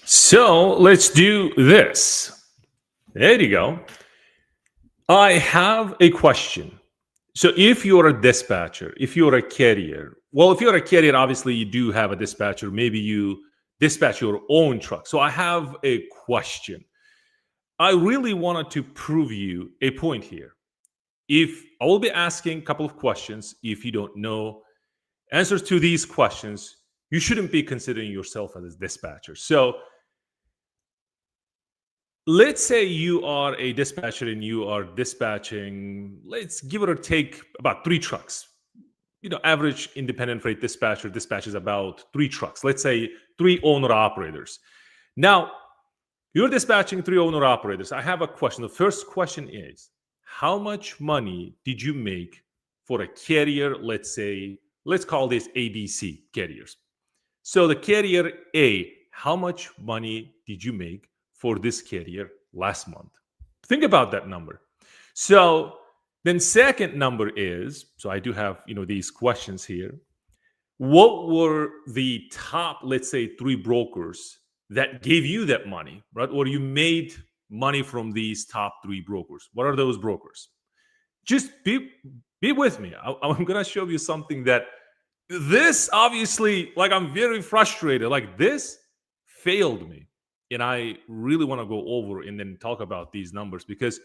So let's do this. There you go. I have a question. So if you're a dispatcher, if you're a carrier, well, if you're a carrier, obviously you do have a dispatcher. Maybe you dispatch your own truck. So I have a question. I really wanted to prove you a point here. If I will be asking a couple of questions, if you don't know answers to these questions, you shouldn't be considering yourself as a dispatcher. So let's say you are a dispatcher and you are dispatching, let's give it or take about 3 trucks. Average independent freight dispatcher dispatches about 3 trucks. Let's say 3 owner operators. Now, you're dispatching 3 owner operators. I have a question. The first question is, how much money did you make for a carrier? Let's call this ABC carriers. So the carrier A, how much money did you make for this carrier last month? Think about that number. So then second number is, so I do have, these questions here. What were the top, let's say 3 brokers that gave you that money, right? Or you made money from these top 3 brokers. What are those brokers? Just be with me. I'm going to show you something that this obviously, like, I'm very frustrated. Like, this failed me. And I really want to go over and then talk about these numbers, because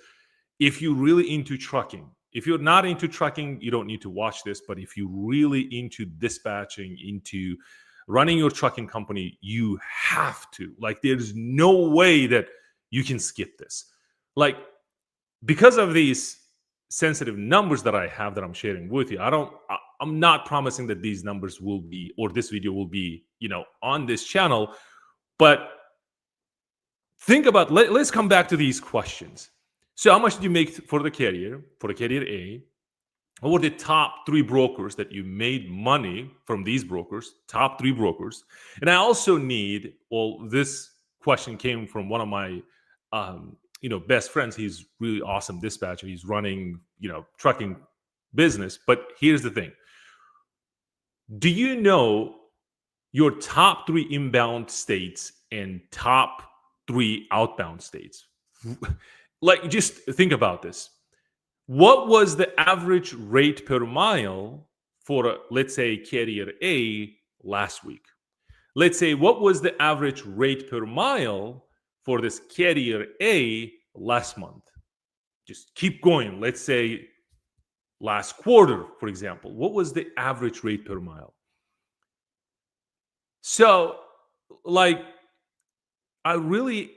if you're really into trucking, if you're not into trucking, you don't need to watch this. But if you're really into dispatching, into running your trucking company, you have to. Like, there's no way that you can skip this. Like, because of these sensitive numbers that I have that I'm sharing with you, I'm not promising that these numbers will be, or this video will be, on this channel. But think about, let's come back to these questions. So how much did you make for the carrier A? What were the top 3 brokers that you made money from these brokers, top 3 brokers? And I also need, well, this question came from one of my, best friends. He's really awesome dispatcher. He's running, trucking business. But here's the thing. Do you know your top 3 inbound states and top 3 outbound states? Like, just think about this. What was the average rate per mile for, let's say, carrier A last week? Let's say, what was the average rate per mile for this carrier A last month? Just keep going. Let's say last quarter, for example. What was the average rate per mile? So, like, I really,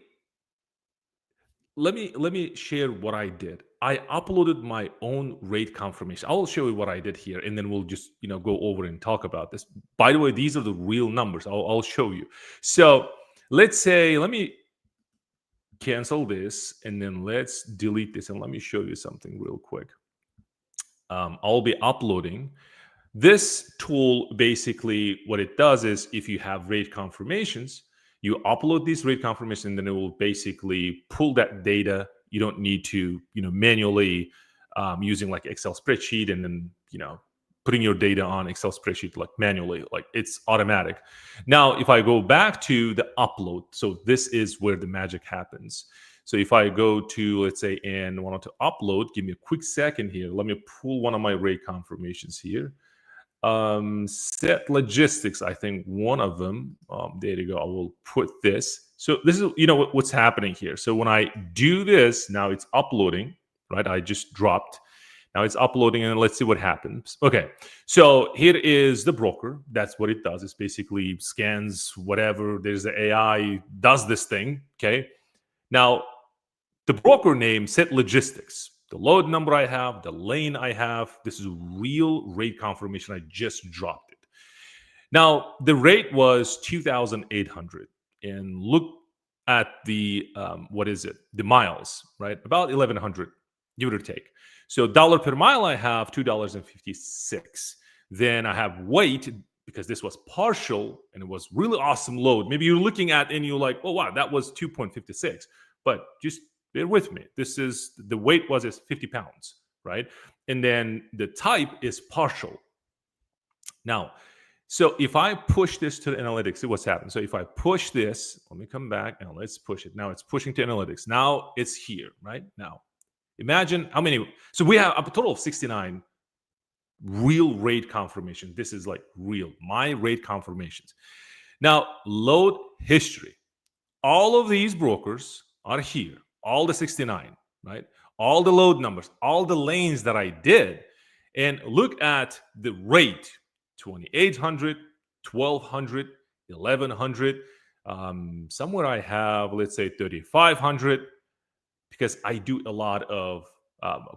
let me share what I did. I uploaded my own rate confirmation. I'll show you what I did here, and then we'll just go over and talk about this. By the way, these are the real numbers. I'll show you. So let's say, let me cancel this, and then let's delete this, and let me show you something real quick. I'll be uploading. This tool, basically what it does is, if you have rate confirmations, you upload these rate confirmations, and then it will basically pull that data. You don't need to, manually using like Excel spreadsheet and then, putting your data on Excel spreadsheet like manually. Like, it's automatic. Now, if I go back to the upload, so this is where the magic happens. So if I go to, let's say, and wanted to upload, give me a quick second here. Let me pull one of my rate confirmations here. Set logistics, I think one of them. There you go. I will put this. So this is, what's happening here. So when I do this, now it's uploading, right? I just dropped. Now it's uploading, and let's see what happens. Okay. So here is the broker. That's what it does. It's basically scans whatever. There's the AI does this thing. Okay. Now the broker name, Set Logistics. The load number I have, the lane I have, this is a real rate confirmation. I just dropped it. Now, the rate was 2,800. And look at the, the miles, right? About 1,100, give it or take. So dollar per mile, I have $2.56. Then I have weight, because this was partial and it was really awesome load. Maybe you're looking at and you're like, oh, wow, that was 2.56. But just bear with me. This is, the weight was 50 pounds, right? And then the type is partial. Now, So if I push this to the analytics, see what's happened. So if I push this, let me come back and let's push it. Now it's pushing to analytics. Now it's here, right? Now imagine how many. So we have a total of 69 real rate confirmation. This is like real, my rate confirmations. Now, load history. All of these brokers are here, all the 69, right? All the load numbers, all the lanes that I did. And look at the rate 2,800, 1,200, 1,100. Somewhere I have, let's say, 3,500 because I do a lot of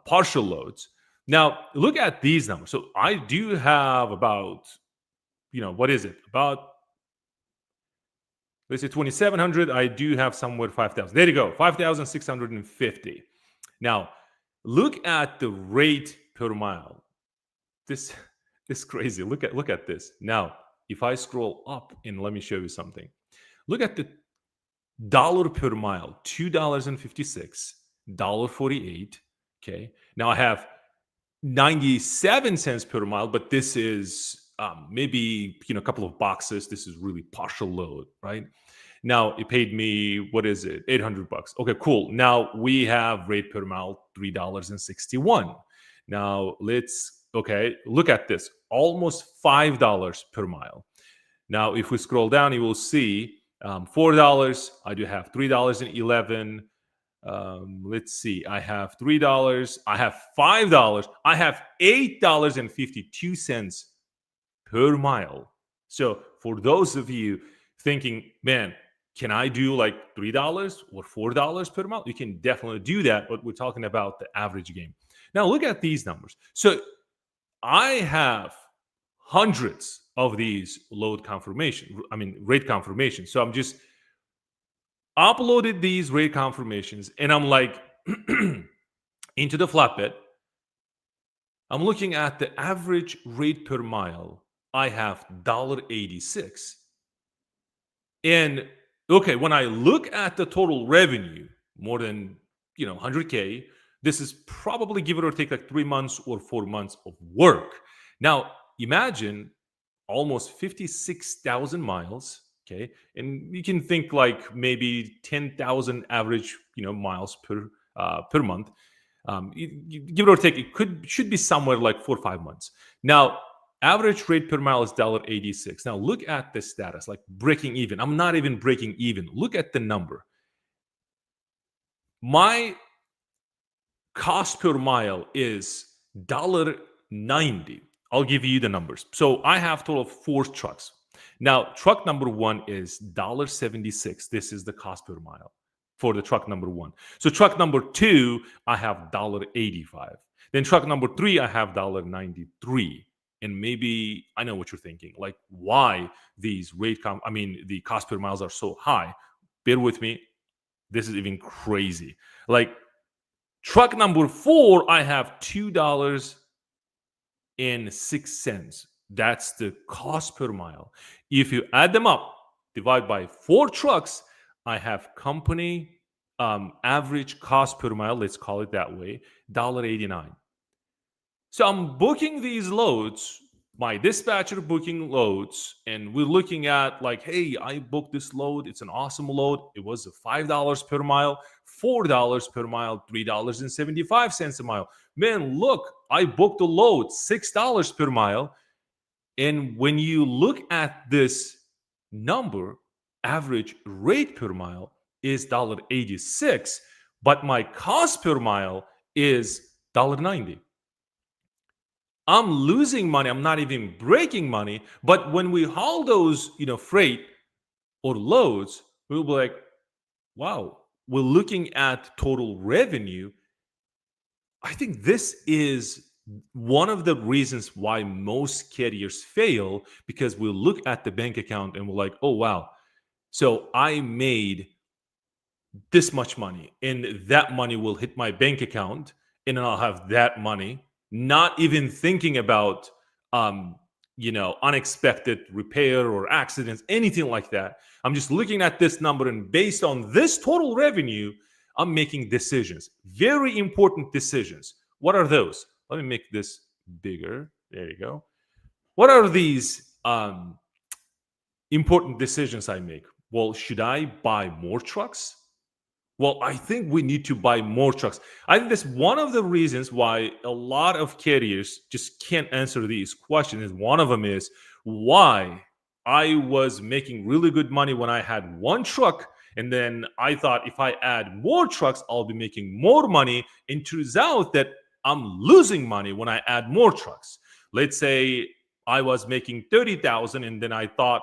partial loads. Now, look at these numbers. So I do have about, what is it? About, let's say 2,700. I do have somewhere 5,000. There you go, 5,650. Now, look at the rate per mile. This is crazy. Look at this. Now, if I scroll up and let me show you something. Look at the dollar per mile, $2.56, $1.48. Okay. Now I have 97 cents per mile, but this is maybe a couple of boxes. This is really partial load, right? Now it paid me, what is it, $800. Okay, cool. Now we have rate per mile $3.61. Now look at this, almost $5 per mile. Now if we scroll down, you will see $4. I do have $3.11. Let's see. I have $3. I have $5. I have $8.52 per mile. So for those of you thinking, man, can I do like $3 or $4 per mile? You can definitely do that, but we're talking about the average game. Now look at these numbers. So I have hundreds of these rate confirmations. So I'm just uploaded these rate confirmations and I'm like into the flatbed. I'm looking at the average rate per mile. I have $1.86. And okay, when I look at the total revenue, more than 100K, this is probably give it or take like 3 months or 4 months of work. Now imagine almost 56,000 miles. Okay, and you can think like maybe 10,000 average, miles per month. Give it or take, should be somewhere like 4 or 5 months. Now, average rate per mile is $1.86. Now, look at the status, like breaking even. I'm not even breaking even. Look at the number. My cost per mile is $1.90. I'll give you the numbers. So I have total of 4 trucks. Now, truck number 1 is $1.76. This is the cost per mile for the truck number 1. So truck number 2, I have $1.85. Then truck number 3, I have $1.93. And maybe I know what you're thinking, like why these the cost per miles are so high. Bear with me. This is even crazy. Like truck number 4, I have $2.06. That's the cost per mile. If you add them up, divide by 4 trucks, I have company average cost per mile, let's call it that way, $1.89. So I'm booking these loads, my dispatcher booking loads, and we're looking at like, hey, I booked this load. It's an awesome load. It was $5 per mile, $4 per mile, $3.75 a mile. Man, look, I booked a load, $6 per mile. And when you look at this number, average rate per mile is $1.86, but my cost per mile is $1.90. I'm losing money. I'm not even breaking money. But when we haul those, freight or loads, we'll be like, wow, we're looking at total revenue. I think this is one of the reasons why most carriers fail, because we look at the bank account and we're like, oh, wow. So I made this much money and that money will hit my bank account and then I'll have that money, not even thinking about, unexpected repair or accidents, anything like that. I'm just looking at this number and based on this total revenue, I'm making decisions, very important decisions. What are those? Let me make this bigger. There you go. What are these um, important decisions I make. Well, should I buy more trucks? Well, I think we need to buy more trucks. I think that's one of the reasons why a lot of carriers just can't answer these questions. One of them is why I was making really good money when I had one truck. And then I thought if I add more trucks, I'll be making more money. And turns out that I'm losing money when I add more trucks. Let's say I was making 30,000 and then I thought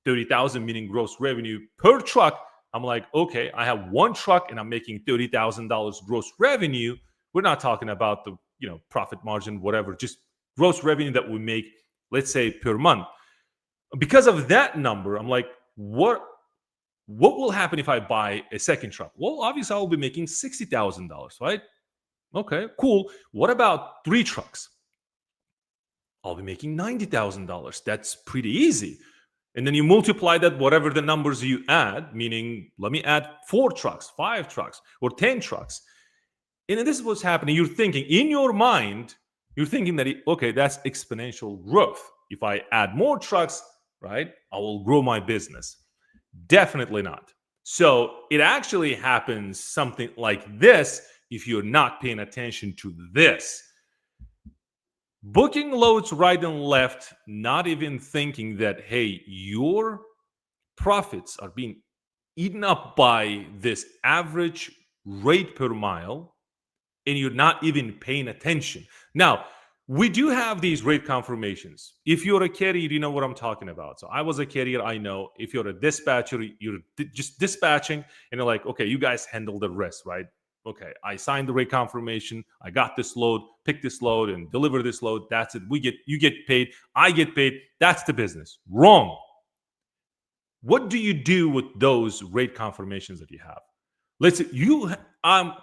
30,000 meaning gross revenue per truck. I'm like, okay, I have one truck and I'm making $30,000 gross revenue. We're not talking about the profit margin, whatever, just gross revenue that we make, let's say per month. Because of that number, I'm like, what will happen if I buy a second truck? Well, obviously I will be making $60,000, right? Okay, cool. What about three trucks? I'll be making $90,000. That's pretty easy. And then you multiply that, whatever the numbers you add, meaning let me add 4 trucks, 5 trucks, or 10 trucks. And then this is what's happening. You're thinking in your mind, you're thinking that, okay, that's exponential growth. If I add more trucks, right, I will grow my business. Definitely not. So it actually happens something like this if you're not paying attention to this. Booking loads right and left, not even thinking that, hey, your profits are being eaten up by this average rate per mile, and you're not even paying attention. Now, we do have these rate confirmations. If you're a carrier, you know what I'm talking about. So I was a carrier, I know. If you're a dispatcher, you're just dispatching, and you're like, okay, you guys handle the rest, right? Okay, I signed the rate confirmation. I got this load, pick this load, and deliver this load. That's it. You get paid. I get paid. That's the business. Wrong. What do you do with those rate confirmations that you have? I'm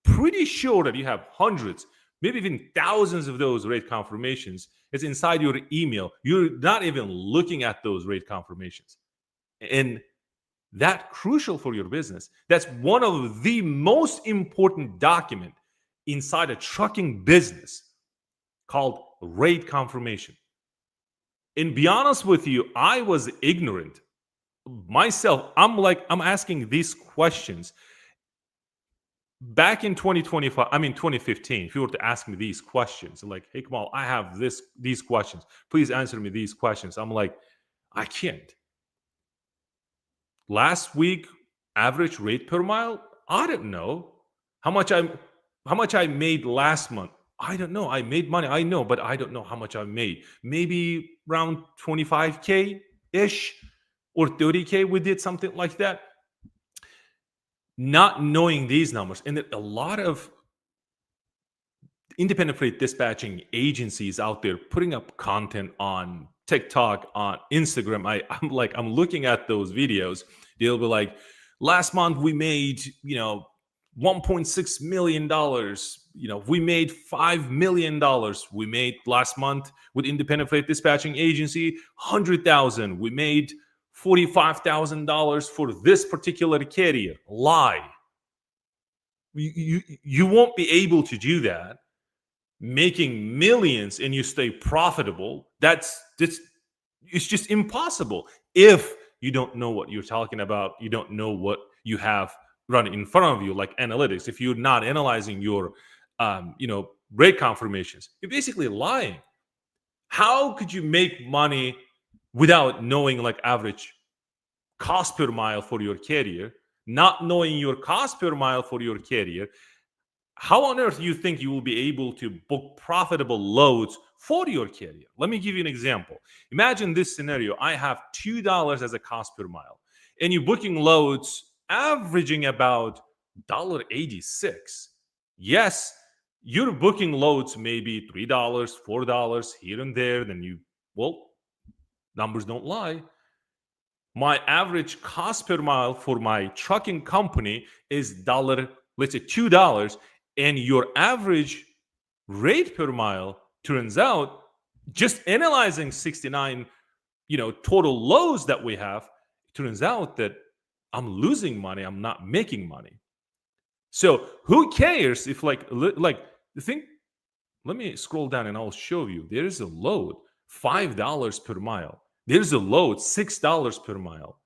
pretty sure that you have hundreds, maybe even thousands of those rate confirmations. It's inside your email. You're not even looking at those rate confirmations. And that crucial for your business. That's one of the most important document inside a trucking business called rate confirmation. And be honest with you, I was ignorant myself. I'm asking these questions back in 2015. If you were to ask me these questions, like, hey, Kamal, I have these questions. Please answer me these questions. I'm like, I can't. Last week, average rate per mile, I don't know. How much I made last month, I don't know. I made money, I know, but I don't know how much I made. Maybe around 25K ish or 30K. We did something like that. Not knowing these numbers, and a lot of independent freight dispatching agencies out there putting up content on TikTok, on Instagram. I'm looking at those videos. They'll be like, last month we made, $1.6 million. We made $5 million. We made last month with independent freight dispatching agency, 100,000. We made $45,000 for this particular carrier. Lie. You won't be able to do that making millions and you stay profitable. It's just impossible if you don't know what you're talking about. You don't know what you have running in front of you, like analytics. If you're not analyzing your rate confirmations, you're basically lying. How could you make money without knowing like average cost per mile for your carrier? Not knowing your cost per mile for your carrier, how on earth do you think you will be able to book profitable loads for your carrier? Let me give you an example. Imagine this scenario. I have $2 as a cost per mile, and you're booking loads averaging about $1.86. Yes, you're booking loads maybe $3, $4 here and there. Then numbers don't lie. My average cost per mile for my trucking company is let's say $2. And your average rate per mile turns out, just analyzing 69 total loads that we have, it turns out that I'm losing money. I'm not making money. So who cares if let me scroll down and I'll show you. There is a load $5 per mile. There's a load, $6 per mile.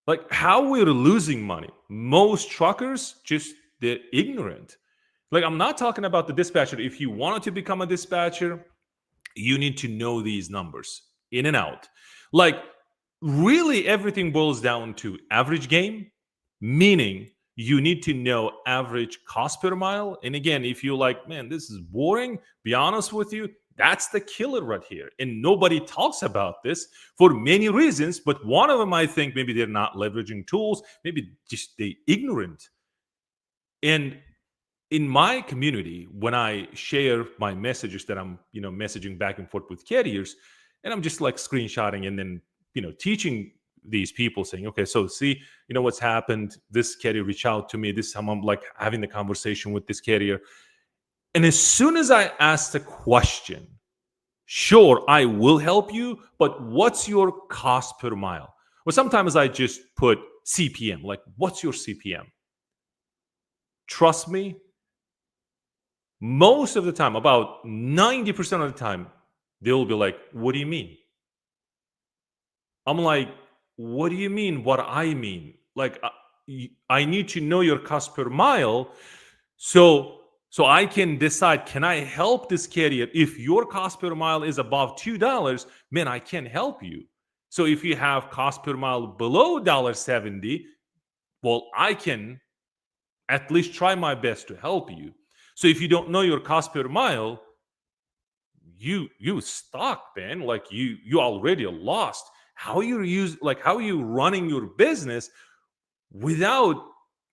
Like, how we're losing money? Most truckers just, they're ignorant. Like, I'm not talking about the dispatcher. If you wanted to become a dispatcher, you need to know these numbers in and out. Like, really, everything boils down to average game, meaning you need to know average cost per mile. And again, if you're like, man, this is boring, be honest with you, that's the killer right here. And nobody talks about this for many reasons. But one of them, I think, maybe they're not leveraging tools, maybe just they ignorant. And in my community, when I share my messages that I'm, messaging back and forth with carriers, and I'm just like screenshotting and then, teaching these people saying, okay, so see, what's happened. This carrier reached out to me. This is how I'm like having the conversation with this carrier. And as soon as I ask the question, sure, I will help you, but what's your cost per mile? Well, sometimes I just put CPM, like, what's your CPM? Trust me, most of the time, about 90% of the time, they'll be like, what do you mean? I'm like, what do you mean? What I mean? Like, I need to know your cost per mile, so I can decide, can I help this carrier? If your cost per mile is above $2, man, I can help you. So if you have cost per mile below $1.70, well, I can at least try my best to help you. So if you don't know your cost per mile, you stuck, man. Like, you already lost. How how are you running your business without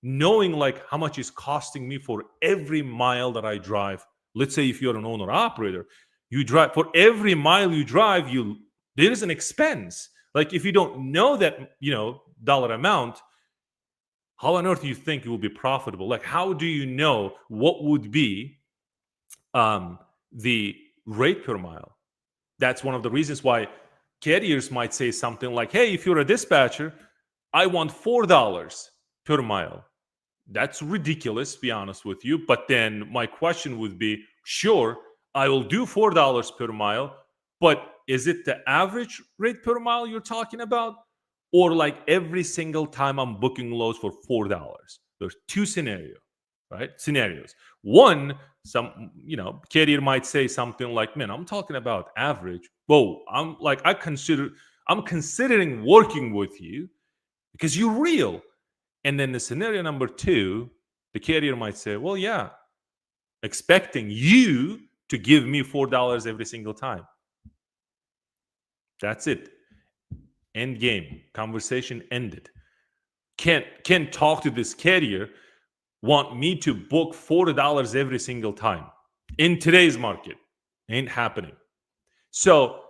knowing like how much is costing me for every mile that I drive? Let's say if you're an owner operator, you drive, for every mile you drive, there is an expense. Like, if you don't know that, dollar amount, how on earth do you think it will be profitable? Like, how do you know what would be the rate per mile? That's one of the reasons why carriers might say something like, hey, if you're a dispatcher, I want $4 per mile. That's ridiculous, be honest with you. But then my question would be, sure, I will do $4 per mile, but is it the average rate per mile you're talking about? Or like every single time I'm booking loads for $4? There's two scenarios, right? Scenarios. One, some, carrier might say something like, man, I'm talking about average. Whoa, I'm considering working with you because you're real. And then the scenario number two, the carrier might say, well, yeah, expecting you to give me $4 every single time. That's it. End game. Conversation ended. Can't talk to this carrier, want me to book $4 every single time. In today's market, ain't happening. So,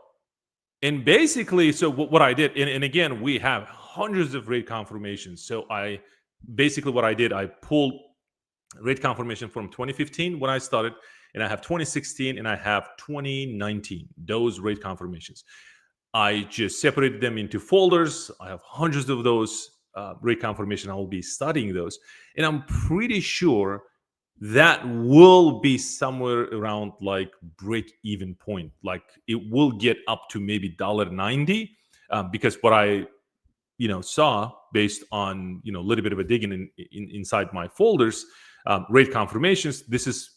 and basically, so what I did, and again, we have hundreds of rate confirmations. So what I did, I pulled rate confirmation from 2015 when I started, and I have 2016 and I have 2019, those rate confirmations. I just separated them into folders. I have hundreds of those rate confirmation. I will be studying those, and I'm pretty sure that will be somewhere around like break even point. Like, it will get up to maybe $1.90 because what I saw based on a little bit of a digging inside my folders, rate confirmations. This is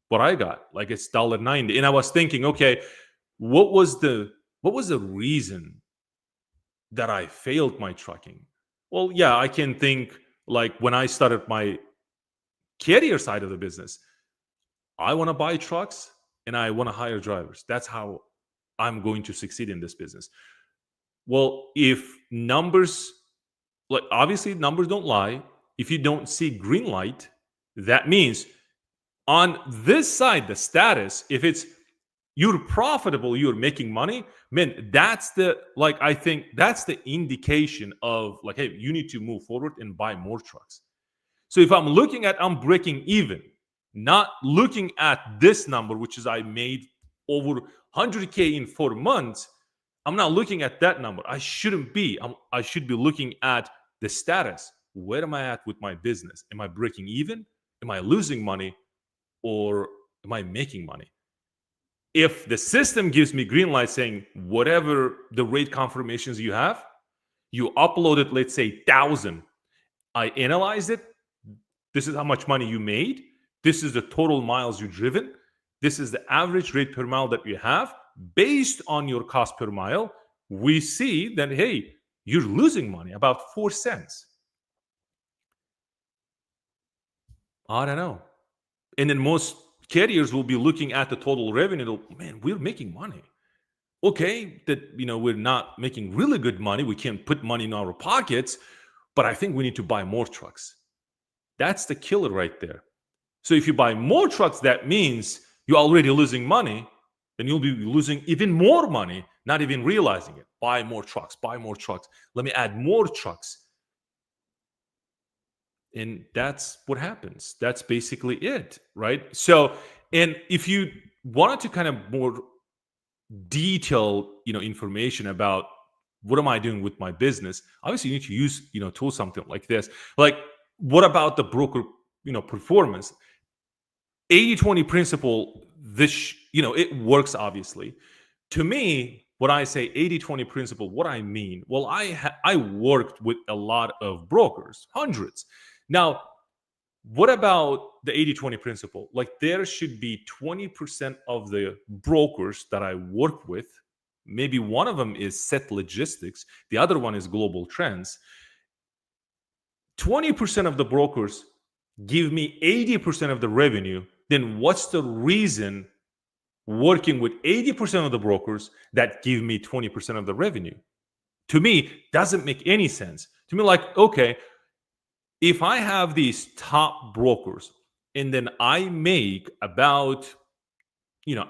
what I got. Like, it's $1.90, and I was thinking, okay, what was the reason that I failed my trucking? Well, yeah, I can think like when I started my carrier side of the business, I want to buy trucks and I want to hire drivers. That's how I'm going to succeed in this business. Well, if numbers, like, obviously numbers don't lie. If you don't see green light, that means on this side, the status, if it's you're profitable, you're making money, man, that's the, like, I think that's the indication of like, hey, you need to move forward and buy more trucks. So if I'm looking at, I'm breaking even, not looking at this number, which is I made over 100K in 4 months, I'm not looking at that number. I shouldn't be. I should be looking at the status. Where am I at with my business? Am I breaking even? Am I losing money? Or am I making money? If the system gives me green light saying whatever the rate confirmations you have, you uploaded, let's say 1,000. I analyzed it. This is how much money you made. This is the total miles you've driven. This is the average rate per mile that you have. Based on your cost per mile, we see that, hey, you're losing money, about 4 cents. I don't know. And then most carriers will be looking at the total revenue. Man, we're making money. Okay, that we're not making really good money. We can't put money in our pockets, but I think we need to buy more trucks. That's the killer right there. So if you buy more trucks, that means you're already losing money, then you'll be losing even more money, not even realizing it. Buy more trucks, buy more trucks. Let me add more trucks. And that's what happens. That's basically it, right? So, and if you wanted to kind of more detailed, information about what am I doing with my business, obviously you need to use, tools, something like this. Like, what about the broker, performance? 80-20 principle, it works, obviously. To me, when I say 80-20 principle, what I mean, well, I worked with a lot of brokers, hundreds. Now, what about the 80-20 principle? Like, there should be 20% of the brokers that I work with. Maybe one of them is Set Logistics. The other one is Global Trends. 20% of the brokers give me 80% of the revenue. Then what's the reason working with 80% of the brokers that give me 20% of the revenue? To me, doesn't make any sense. To me, like, okay, if I have these top brokers and then I make about,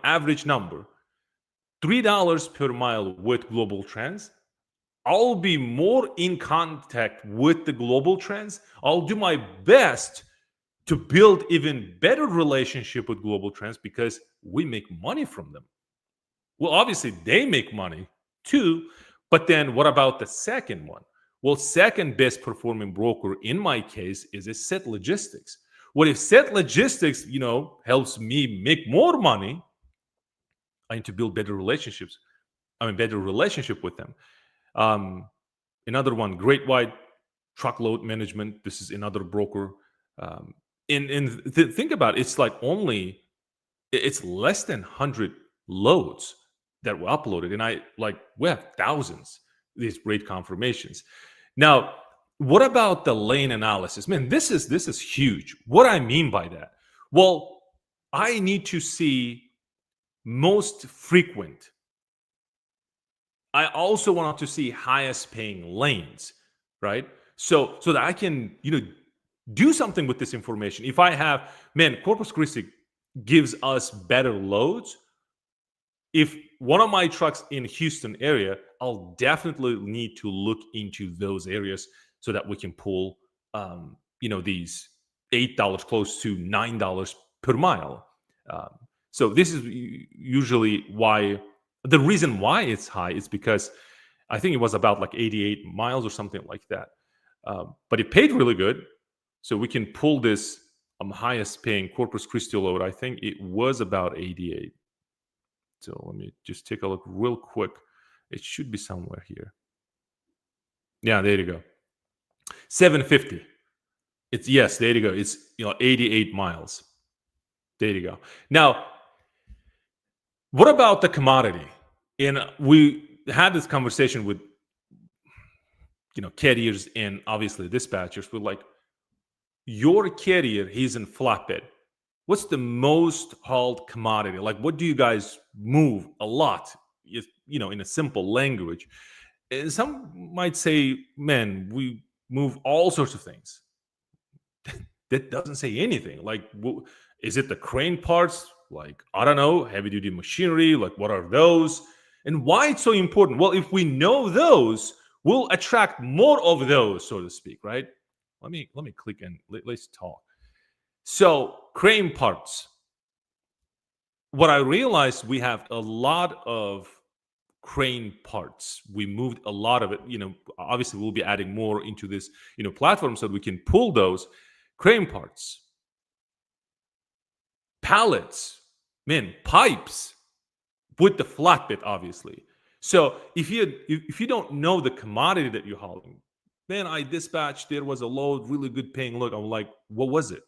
average number, $3 per mile with Global Trends, I'll be more in contact with the global trends. I'll do my best to build even better relationship with global trends because we make money from them. Well, obviously they make money too, but then what about the second one? Well, second best performing broker in my case is a Set Logistics. What if Set Logistics, helps me make more money? I need to build better relationships. Better relationship with them. Another one, Great White Truckload Management. This is another broker. Think about it, it's like it's less than 100 loads that were uploaded, and we have thousands these rate confirmations. Now, what about the lane analysis? Man, this is huge. What I mean by that? Well, I need to see most frequent. I also want to see highest paying lanes, right? So that I can, do something with this information. If I have, Corpus Christi gives us better loads. If one of my trucks in Houston area, I'll definitely need to look into those areas so that we can pull, these $8 close to $9 per mile. So this is usually why. The reason why it's high is because I think it was about like 88 miles or something like that. But it paid really good. So we can pull this highest paying Corpus Christi load. I think it was about 88. So let me just take a look real quick. It should be somewhere here. Yeah, there you go. 750. There you go. It's 88 miles. There you go. Now, what about the commodity? And we had this conversation with carriers and obviously dispatchers. We're like, your carrier, he's in flatbed. What's the most hauled commodity? Like, what do you guys move a lot? In a simple language. And some might say, man, we move all sorts of things. That doesn't say anything. Like, is it the crane parts? Like, I don't know, heavy duty machinery. Like, what are those? And why it's so important? Well, if we know those, we'll attract more of those, so to speak, right? Let me click and let's talk. So, crane parts. What I realized, we have a lot of crane parts. We moved a lot of it. Obviously, we'll be adding more into this, platform so that we can pull those crane parts, pallets, pipes. with the flatbed, obviously. So if you don't know the commodity that you're hauling, man, I dispatched. There was a load, really good paying load. I'm like, what was it?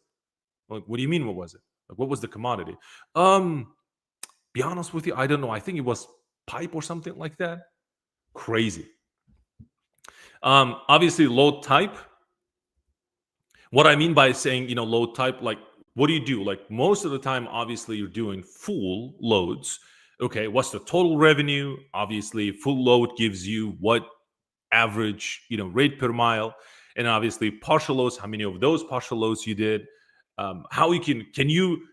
Like, what do you mean? What was it? Like, what was the commodity? Be honest with you, I don't know. I think it was pipe or something like that. Crazy. Obviously, load type. What I mean by saying, load type, like, what do you do? Like, most of the time, obviously, you're doing full loads. Okay, what's the total revenue? Obviously, full load gives you what average, rate per mile, and obviously partial loads. How many of those partial loads you did? How you can you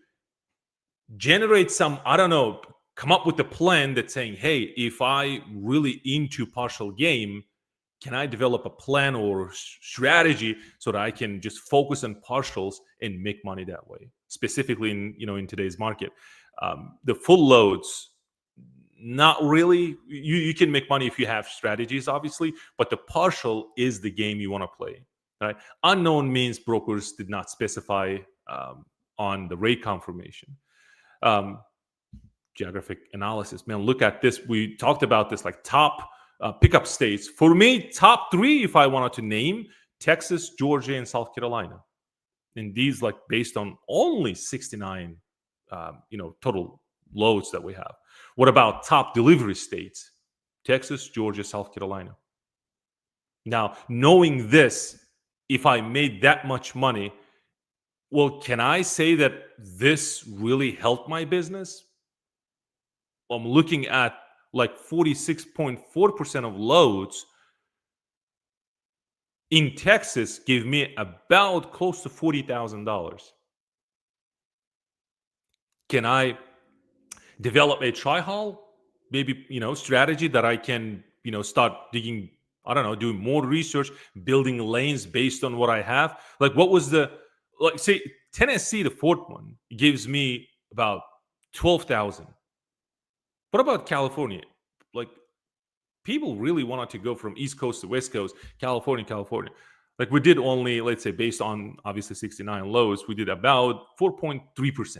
generate some? I don't know. Come up with a plan that's saying, hey, if I really into partial game, can I develop a plan or strategy so that I can just focus on partials and make money that way? Specifically in today's market, the full loads, not really. You can make money if you have strategies, obviously, but the partial is the game you want to play. Right? Unknown means brokers did not specify on the rate confirmation. Um, Geographic analysis, man. Look at this. We talked about this, like top pickup states. For me, top three, if I wanted to name: Texas, Georgia, and South Carolina. And these, like, based on only 69, total loads that we have. What about top delivery states? Texas, Georgia, South Carolina. Now, knowing this, if I made that much money, well, can I say that this really helped my business? I'm looking at like 46.4% of loads in Texas give me about close to $40,000. Can I develop a tri-haul, maybe, strategy that I can, start digging, I don't know, doing more research, building lanes based on what I have? Like, what was like, say, Tennessee, the fourth one, gives me about 12,000. What about California? Like, people really wanted to go from East Coast to West Coast, California. Like, we did only, let's say, based on obviously 69 lows, we did about 4.3%.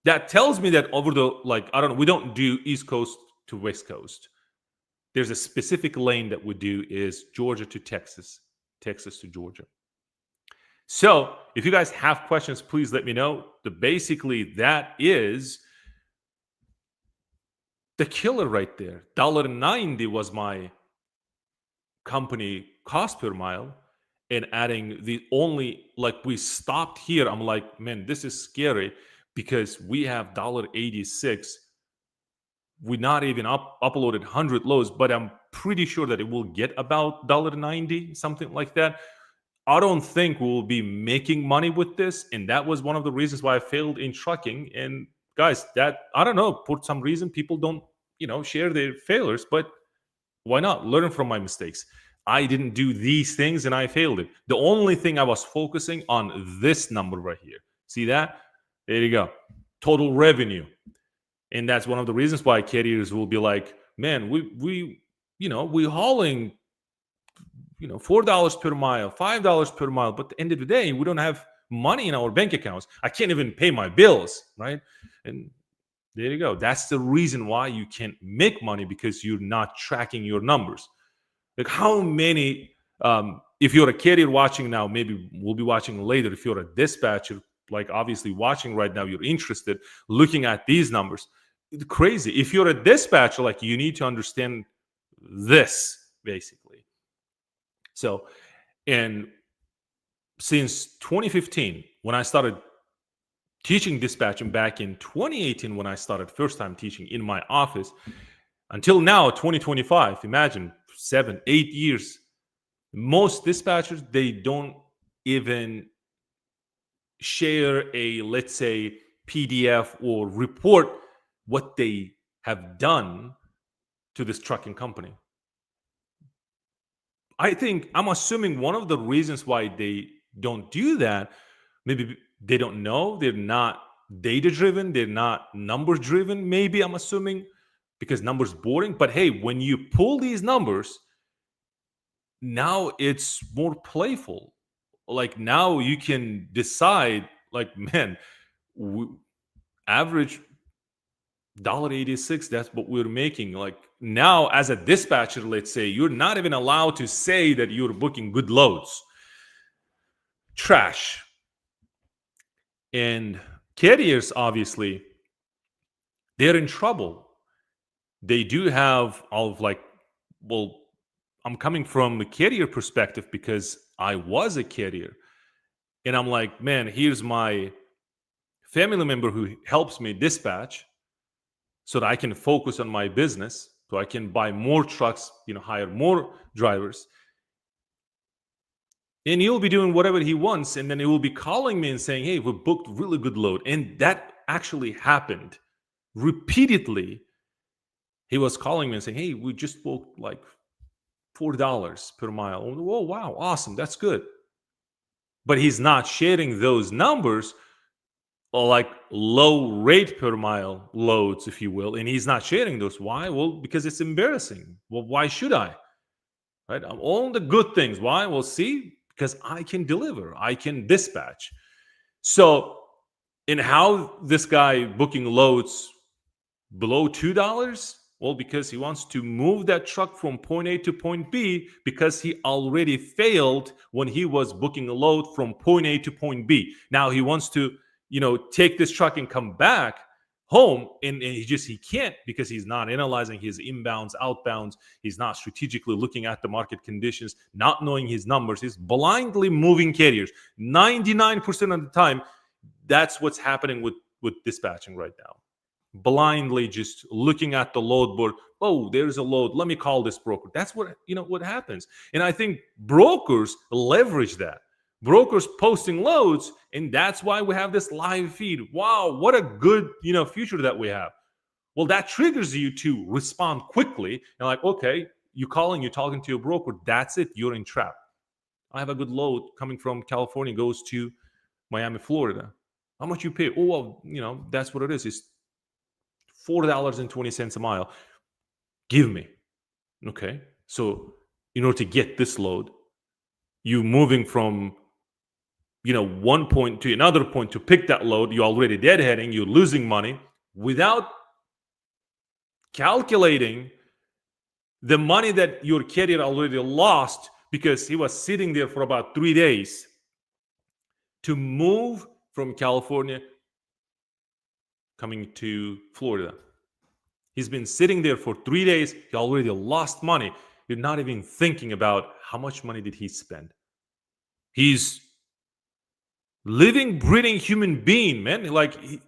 That tells me that over the, like, I don't know, we don't do East Coast to West Coast. There's a specific lane that we do is Georgia to Texas, Texas to Georgia. So if you guys have questions, please let me know. Basically, that is the killer right there. $1.90 was my company cost per mile, and adding the only, like, we stopped here. I'm like, man, this is scary because we have $1.86. We not even uploaded 100 lows, but I'm pretty sure that it will get about $1.90, something like that. I don't think we'll be making money with this, and that was one of the reasons why I failed in trucking. And guys, that, I don't know, for some reason people don't share their failures, but why not learn from my mistakes? I didn't do these things and I failed it. The only thing I was focusing on, this number right here. See that? There you go. Total revenue. And that's one of the reasons why carriers will be like, man, we hauling, $4 per mile, $5 per mile, but at the end of the day, we don't have money in our bank accounts. I can't even pay my bills, right? And there you go. That's the reason why you can't make money, because you're not tracking your numbers. Like, how many, if you're a carrier watching now, maybe we'll be watching later. If you're a dispatcher, like, obviously watching right now, you're interested, looking at these numbers. It's crazy. If you're a dispatcher, like, you need to understand this, basically. So, and since 2015, when I started teaching dispatching, back in 2018 when I started first time teaching in my office, until now, 2025, imagine 7-8 years, most dispatchers, they don't even share a, let's say, PDF or report what they have done to this trucking company. I'm assuming one of the reasons why they don't do that, maybe they don't know, they're not data driven, they're not numbers driven, maybe, I'm assuming, because numbers boring. But hey, when you pull these numbers, now it's more playful. Like, now you can decide, like, man, average $1.86, that's what we're making. Like now, as a dispatcher, let's say, you're not even allowed to say that you're booking good loads. Trash. And carriers, obviously, they're in trouble. They do have all of like, well, I'm coming from the carrier perspective because I was a carrier. And I'm like, man, here's my family member who helps me dispatch so that I can focus on my business, so I can buy more trucks, hire more drivers. And he'll be doing whatever he wants. And then he will be calling me and saying, hey, we booked really good load. And that actually happened repeatedly. He was calling me and saying, hey, we just booked like $4 per mile. Oh, wow, awesome. That's good. But he's not sharing those numbers, or like low rate per mile loads, if you will. And he's not sharing those. Why? Well, because it's embarrassing. Well, why should I? Right? All the good things. Why? Well, see, because I can deliver, I can dispatch. So, in how this guy booking loads below $2, well, because he wants to move that truck from point A to point B, because he already failed when he was booking a load from point A to point B. Now he wants to, take this truck and come back home, and he can't, because he's not analyzing his inbounds, outbounds. He's not strategically looking at the market conditions, not knowing his numbers. He's blindly moving carriers. 99% of the time, that's what's happening with dispatching right now. Blindly just looking at the load board. Oh, there's a load. Let me call this broker. That's what happens. And I think brokers leverage that. Brokers posting loads, and that's why we have this live feed. Wow, what a good future that we have. Well, that triggers you to respond quickly. And like, okay, you're talking to your broker. That's it. You're in trap. I have a good load coming from California, goes to Miami, Florida. How much you pay? Oh, well, that's what it is. It's $4.20 a mile. Give me. Okay. So in order to get this load, you moving from one point to another point to pick that load, you're already deadheading, you're losing money without calculating the money that your carrier already lost because he was sitting there for about 3 days to move from California coming to Florida. He's been sitting there for 3 days. He already lost money. You're not even thinking about how much money did he spend. He's living, breathing human being, man. Like he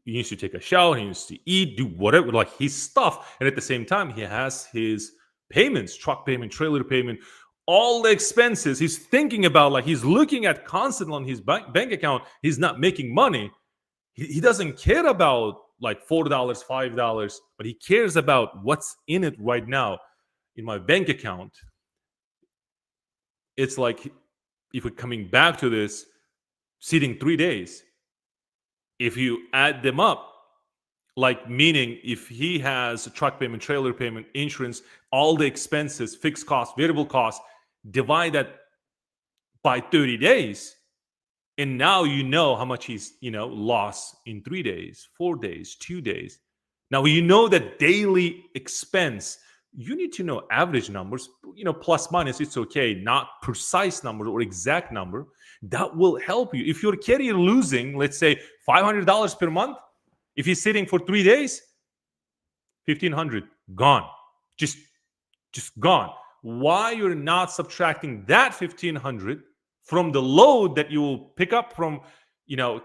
needs to take a shower. He needs to eat, do whatever, like his stuff. And at the same time, he has his payments, truck payment, trailer payment, all the expenses. He's thinking about, like, he's looking at constantly on his bank account. He's not making money. He doesn't care about like $4, $5, but he cares about what's in it right now in my bank account. It's like, if we're coming back to this, sitting 3 days, if you add them up, like, meaning if he has a truck payment, trailer payment, insurance, all the expenses, fixed costs, variable costs, divide that by 30 days, and now you know how much he's lost in 3 days, 4 days, 2 days. Now you know that daily expense. You need to know average numbers, plus minus, it's okay, not precise numbers or exact number. That will help you. If your carrier losing, let's say $500 per month, if he's sitting for 3 days, $1,500 gone, just gone. Why you're not subtracting that $1,500 from the load that you will pick up from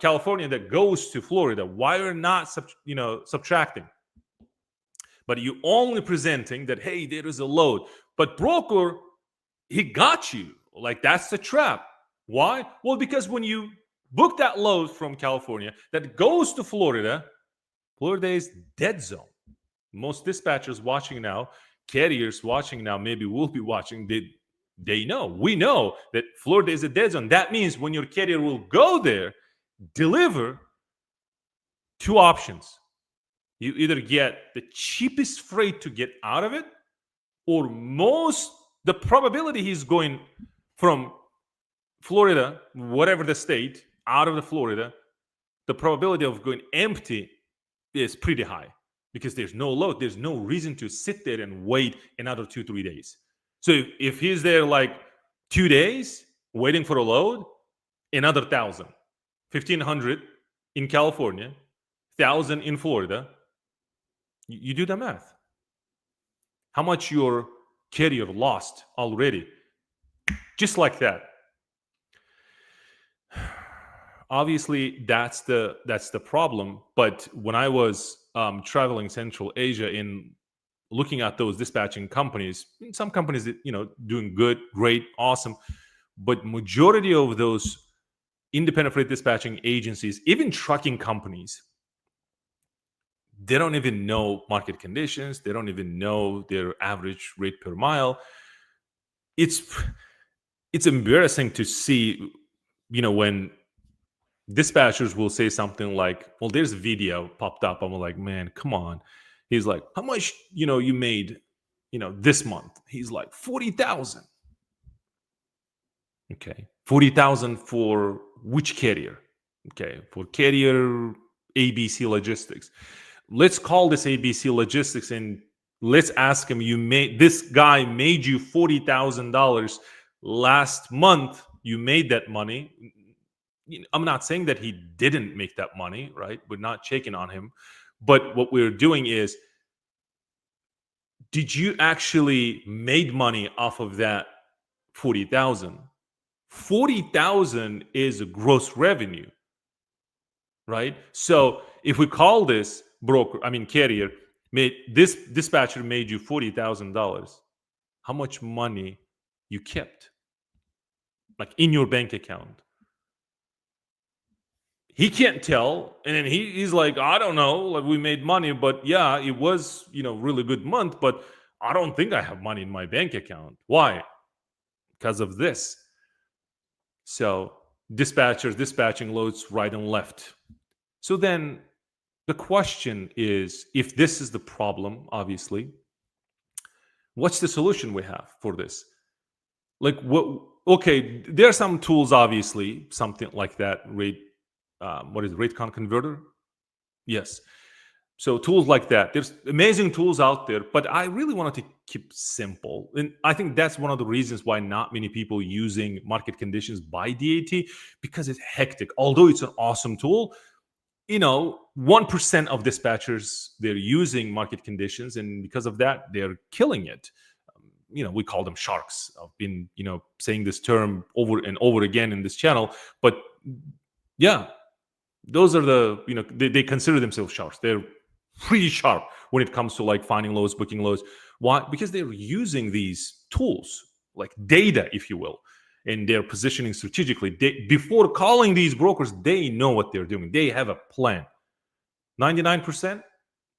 California that goes to Florida? Why you're not subtracting? But you only presenting that, hey, there is a load. But broker, he got you. Like, that's the trap. Why? Well, because when you book that load from California that goes to Florida, Florida is dead zone. Most dispatchers watching now, carriers watching now, maybe will be watching, they know. We know that Florida is a dead zone. That means when your carrier will go there, deliver, two options. You either get the cheapest freight to get out of it, or the probability he's going from Florida, whatever the state, out of the Florida, the probability of going empty is pretty high. because there's no load. There's no reason to sit there and wait another 2-3 days. So if he's there like 2 days waiting for a load, another 1,000, 1,500 in California, 1,000 in Florida. You do the math. How much your carrier lost already, just like that. Obviously, that's the problem. But when I was traveling Central Asia in looking at those dispatching companies, some companies that doing good, great, awesome, but majority of those independent freight dispatching agencies, even trucking companies, they don't even know market conditions. They don't even know their average rate per mile. It's embarrassing to see, when dispatchers will say something like, well, there's a video popped up. I'm like, man, come on. He's like, how much, you made, this month? He's like, 40,000. Okay. 40,000 for which carrier? Okay. For carrier ABC Logistics. Let's call this ABC Logistics and let's ask him, this guy made you $40,000 last month. You made that money. I'm not saying that he didn't make that money, right? We're not checking on him. But what we're doing is, did you actually made money off of that 40,000? 40,000 is a gross revenue, right? So if we call this carrier, this dispatcher made you $40,000, how much money you kept, like in your bank account? He can't tell, and then he's like, I don't know, like we made money, but yeah, it was really good month, but I don't think I have money in my bank account. Why? Because of this. So dispatchers dispatching loads right and left. So then the question is, if this is the problem, obviously, what's the solution we have for this? Like what? Okay, there are some tools, obviously, something like that. Rate con converter? Yes. So tools like that. There's amazing tools out there, but I really wanted to keep simple. And I think that's one of the reasons why not many people using market conditions by DAT, because it's hectic. Although it's an awesome tool, 1% of dispatchers, they're using market conditions, and because of that, they're killing it. We call them sharks. I've been, saying this term over and over again in this channel, but yeah, those are they consider themselves sharks. They're pretty sharp when it comes to like finding loads, booking loads. Why? Because they're using these tools, like data, if you will, and they're positioning strategically. Before calling these brokers, they know what they're doing. They have a plan. 99%,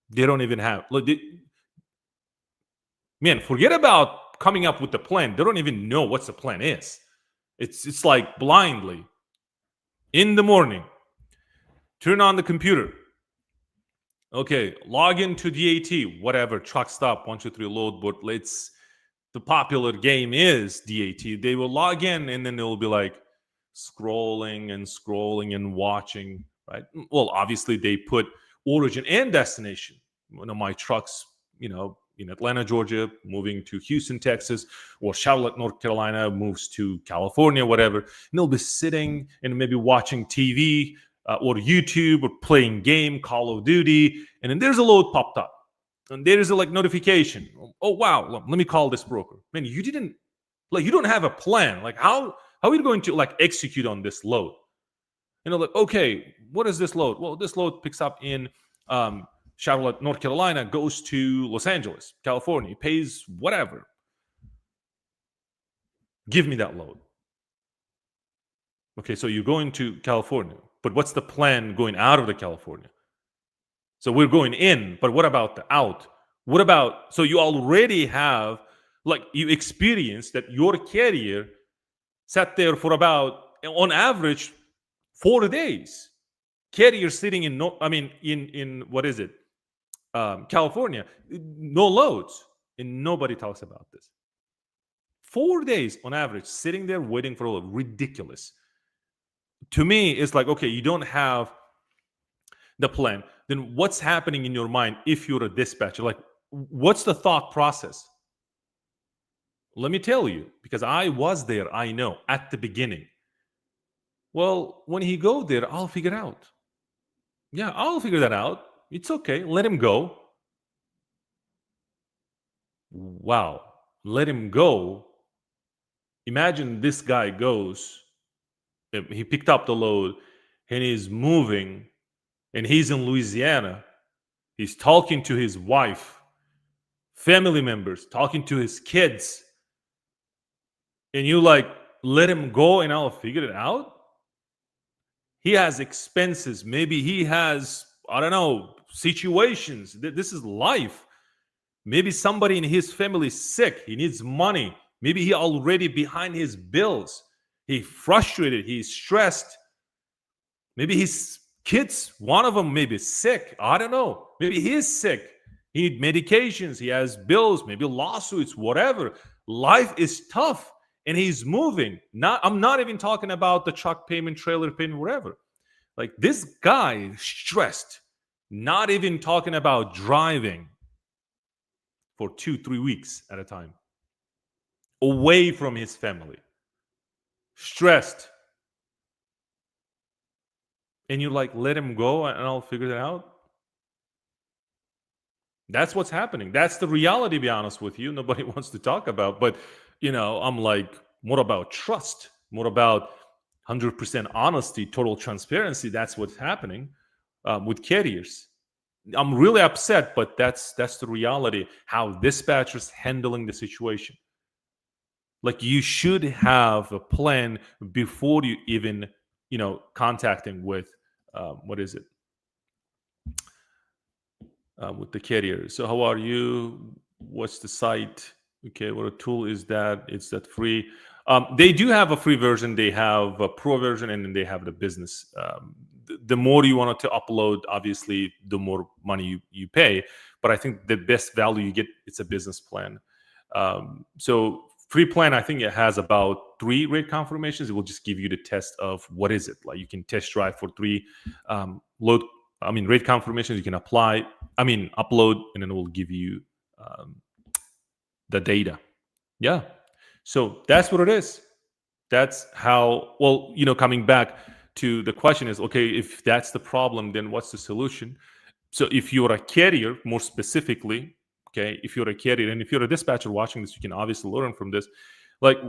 they don't even have. Man, forget about coming up with the plan. They don't even know what the plan is. It's like blindly. In the morning, turn on the computer. Okay, log into DAT, whatever, truck stop, 123 load board. The popular game is DAT. They will log in and then they'll be like scrolling and watching, right? Well, obviously they put origin and destination. One of my trucks, in Atlanta, Georgia, moving to Houston, Texas, or Charlotte, North Carolina, moves to California, whatever. And they'll be sitting and maybe watching TV or YouTube or playing game, Call of Duty. And then there's a load popped up. And there's a notification. Oh, wow. Let me call this broker. Man, you don't have a plan. Like, how are you going to execute on this load? Okay, what is this load? Well, this load picks up in Charlotte, North Carolina, goes to Los Angeles, California, pays whatever. Give me that load. Okay, so you're going to California, but what's the plan going out of the California? So we're going in, but what about the out? So you already have, you experienced that your carrier sat there for about, on average, 4 days. Carrier sitting in what is it? California, no loads, and nobody talks about this. 4 days on average, sitting there waiting for a load. Ridiculous. To me, it's like, okay, you don't have the plan, then what's happening in your mind if you're a dispatcher? Like, what's the thought process? Let me tell you, because I was there, I know at the beginning. Well, when he go there, I'll figure out. Yeah, I'll figure that out. It's okay. Let him go. Wow. Let him go. Imagine this guy goes, he picked up the load and he's moving and he's in Louisiana. He's talking to his wife, family members, talking to his kids. And you like, let him go and I'll figure it out? He has expenses. Maybe he has, I don't know, situations. This is life. Maybe somebody in his family is sick. He needs money. Maybe he already behind his bills. He frustrated. He's stressed. Maybe his kids, one of them maybe sick. I don't know. Maybe he's sick. He needs medications. He has bills, maybe lawsuits, whatever. Life is tough. And he's moving. I'm not even talking about the truck payment, trailer payment, whatever. Like this guy is stressed. Not even talking about driving for 2-3 weeks at a time. Away from his family. Stressed. And you're like, let him go and I'll figure it out. That's what's happening. That's the reality, to be honest with you. Nobody wants to talk about. But, I'm like, more about trust, more about 100% honesty, total transparency. That's what's happening with carriers. I'm really upset, but that's the reality, how dispatchers handling the situation. Like you should have a plan before you even, contacting with, what is it? With the carrier. So how are you? What's the site? Okay, what a tool is that? It's that free. They do have a free version. They have a pro version, and then they have the business. The more you want to upload, obviously, the more money you pay. But I think the best value you get, it's a business plan. So free plan, I think it has about 3 rate confirmations. It will just give you the test of what is it. Like you can test drive for 3 rate confirmations. You can upload, and then it will give you the data. Yeah. So that's what it is. That's how, coming back to the question is, okay, if that's the problem, then what's the solution? So if you're a carrier, more specifically, okay, if you're a carrier and if you're a dispatcher watching this, you can obviously learn from this. Like,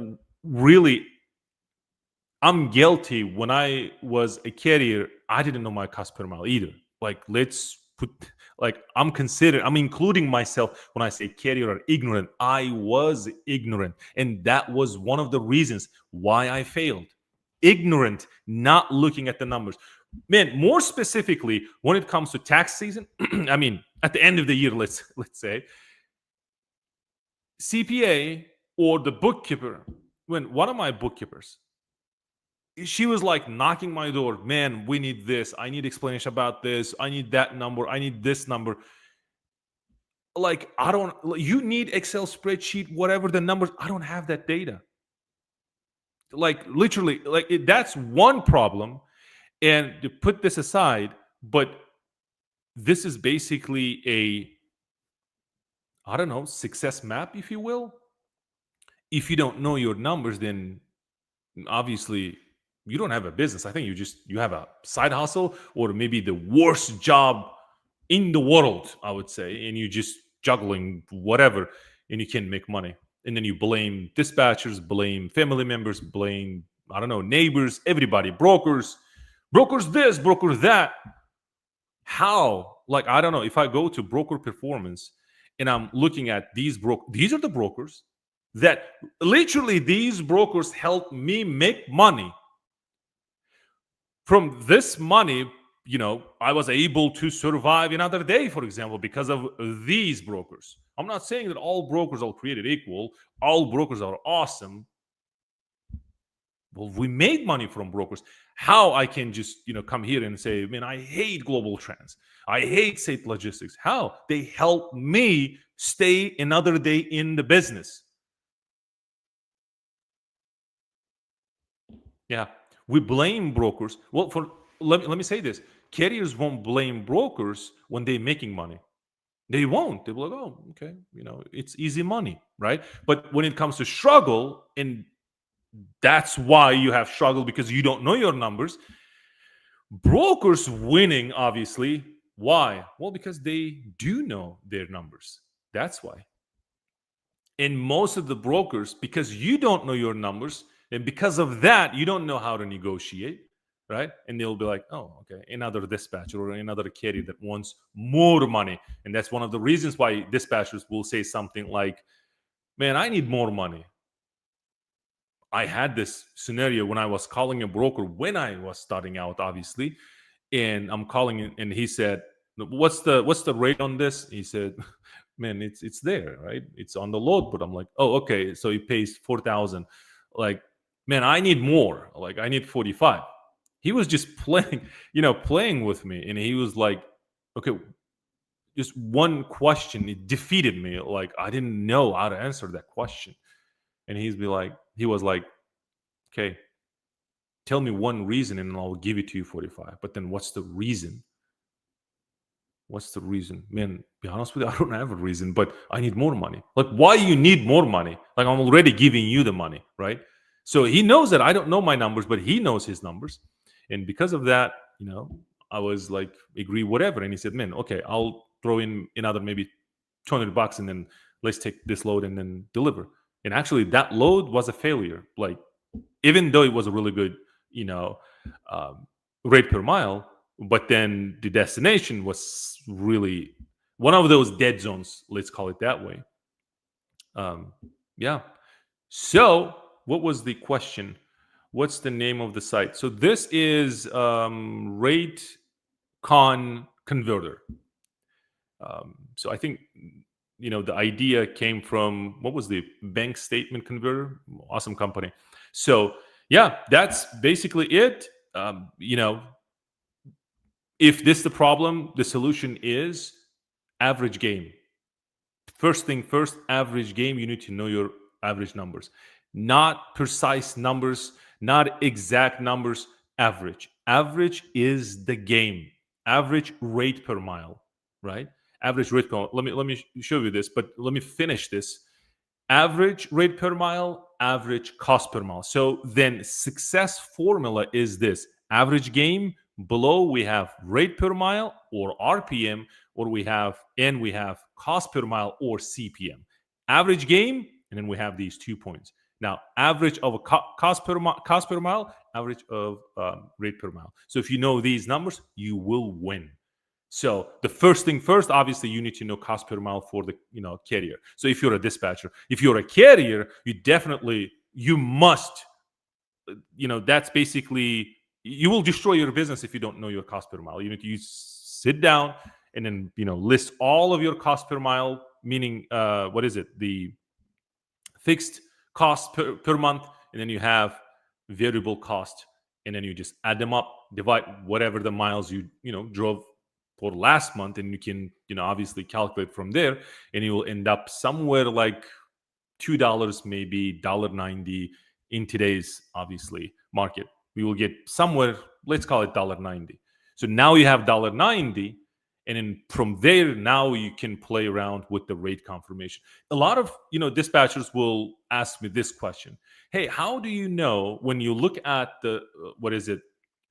really, I'm guilty. When I was a carrier, I didn't know my cost per mile either. Like, I'm including myself when I say carrier are ignorant. I was ignorant. And that was one of the reasons why I failed. Ignorant, not looking at the numbers. Man, more specifically, when it comes to tax season, at the end of the year, let's say, CPA or the bookkeeper, when one of my bookkeepers, she was like knocking my door. Man, we need this. I need explanation about this. I need that number. I need this number. Like, you need Excel spreadsheet, whatever the numbers. I don't have that data. Like, literally, that's one problem. And to put this aside, but this is basically success map, if you will. If you don't know your numbers, then obviously you don't have a business. I think you have a side hustle, or maybe the worst job in the world, I would say, and you just juggling whatever, and you can't make money. And then you blame dispatchers, blame family members, blame, neighbors, everybody, brokers this, brokers that. How? Like, I don't know. If I go to broker performance and I'm looking at these are the brokers that literally these brokers help me make money. From this money, I was able to survive another day, for example, because of these brokers. I'm not saying that all brokers are created equal. All brokers are awesome. Well, we made money from brokers. How I can just, come here and say, man, I hate global trends. I hate safe logistics. How? They help me stay another day in the business. Yeah. We blame brokers. Well, let me say this. carriers won't blame brokers when they're making money. They won't. They'll be like, oh, okay, it's easy money, right? But when it comes to struggle, and that's why you have struggle because you don't know your numbers, brokers winning, obviously. Why? Well, because they do know their numbers. That's why. And most of the brokers, because you don't know your numbers, and because of that, you don't know how to negotiate, right? And they'll be like, oh, okay, another dispatcher or another carrier that wants more money. And that's one of the reasons why dispatchers will say something like, man, I need more money. I had this scenario when I was calling a broker when I was starting out, obviously, and I'm calling and he said, "What's the rate on this?" He said, "Man, it's there, right? It's on the load." But I'm like, "Oh, okay." So he pays 4,000. Like, man, I need more. Like, I need 45. He was just playing, playing with me, and he was like, "Okay." Just one question, it defeated me. Like I didn't know how to answer that question, and he was like, "Okay, tell me one reason and I'll give it to you 45. But then what's the reason? What's the reason? Man, be honest with you, I don't have a reason, but I need more money. Like, why you need more money? Like, I'm already giving you the money, right? So he knows that I don't know my numbers, but he knows his numbers. And because of that, I was like, agree, whatever. And he said, man, okay, I'll throw in another maybe $200 and then let's take this load and then deliver. And actually, that load was a failure. Like, even though it was a really good, you know, um, rate per mile, but then the destination was really one of those dead zones. Let's call it that way. Um, yeah. So, what was the question? What's the name of the site? So this is Rate Con Converter. So I think the idea came from what was the bank statement converter? Awesome company. So yeah, that's basically it. If this the problem, the solution is average game. First thing first, average game. You need to know your average numbers, not precise numbers, not exact numbers. Average is the game. Average rate per mile, right? Average rate per mile. Let me show you this, but let me finish this. Average rate per mile, average cost per mile. So then success formula is this: average game, below we have rate per mile or RPM, or we have cost per mile or CPM. Average game, and then we have these 2 points. Now, average of a cost per mile, average of rate per mile. So if you know these numbers, you will win. So the first thing first, obviously, you need to know cost per mile for the carrier. So if you're a dispatcher, if you're a carrier, you must, that's basically, you will destroy your business if you don't know your cost per mile. You need to sit down and then list all of your cost per mile, meaning what is it? The fixed cost per month, and then you have variable cost, and then you just add them up, divide whatever the miles you drove for last month, and you can obviously calculate from there, and you will end up somewhere like $2, maybe $1.90 in today's obviously market. We will get somewhere, let's call it $1.90. So now you have $1.90, and then from there, now you can play around with the rate confirmation. A lot of dispatchers will ask me this question: hey, how do you know when you look at the what is it,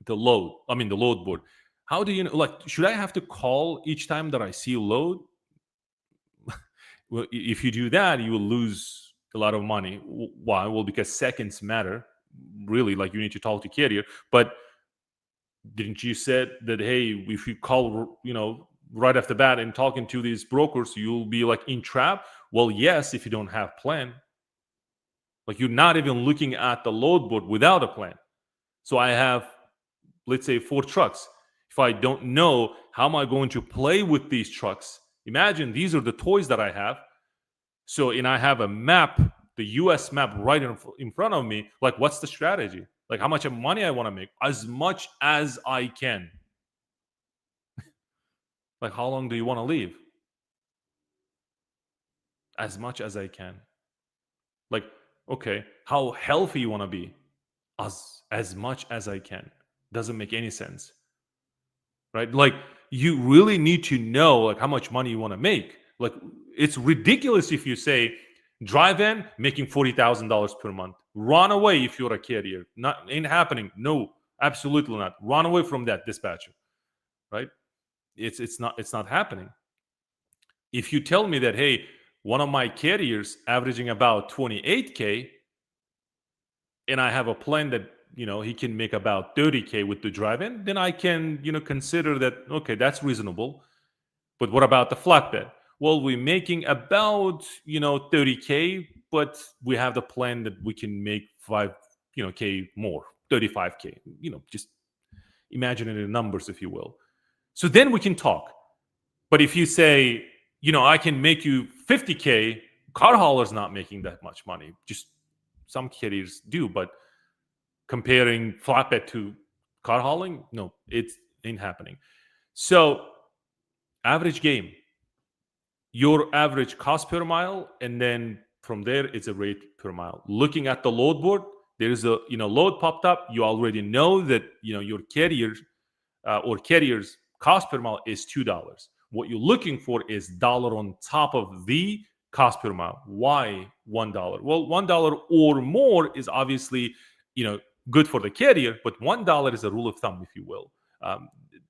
the load? I mean, the load board. How do you know? Like, should I have to call each time that I see a load? Well, if you do that, you will lose a lot of money. Why? Well, because seconds matter. Really, like, you need to talk to carrier. But didn't you said that, hey, if you call, right off the bat and talking to these brokers, you'll be like in trap? Well, yes, if you don't have plan. Like, you're not even looking at the load board without a plan. So I have, let's say, 4 trucks. If I don't know how am I going to play with these trucks, imagine these are the toys that I have. So, and I have a map, the US map right in front of me. Like, what's the strategy? Like, how much of money I want to make? As much as I can. Like, how long do you want to leave? As much as I can. Like, okay, how healthy you want to be? As much as I can. Doesn't make any sense. right? Like, you really need to know like how much money you want to make. Like, it's ridiculous if you say drive in making $40,000 per month. Run away if you're a carrier. Not ain't happening. No, absolutely not. Run away from that dispatcher, right? It's not happening. If you tell me that, hey, one of my carriers averaging about 28K, and I have a plan that he can make about 30K with the drive-in, then I can consider that, okay, that's reasonable. But what about the flatbed? Well, we're making about 30K, but we have the plan that we can make 5 K more, 35K. Just imagine it in numbers, if you will. So then we can talk. But if you say, I can make you 50K, car hauler's not making that much money. Just some carriers do, but comparing flatbed to car hauling, no, it ain't happening. So, average game, your average cost per mile, and then from there it's a rate per mile. Looking at the load board, there's a load popped up. You already know that your carrier or carrier's cost per mile is $2. What you're looking for is dollar on top of the cost per mile. Why $1? Well, $1 or more is obviously good for the carrier, but $1 is a rule of thumb, if you will.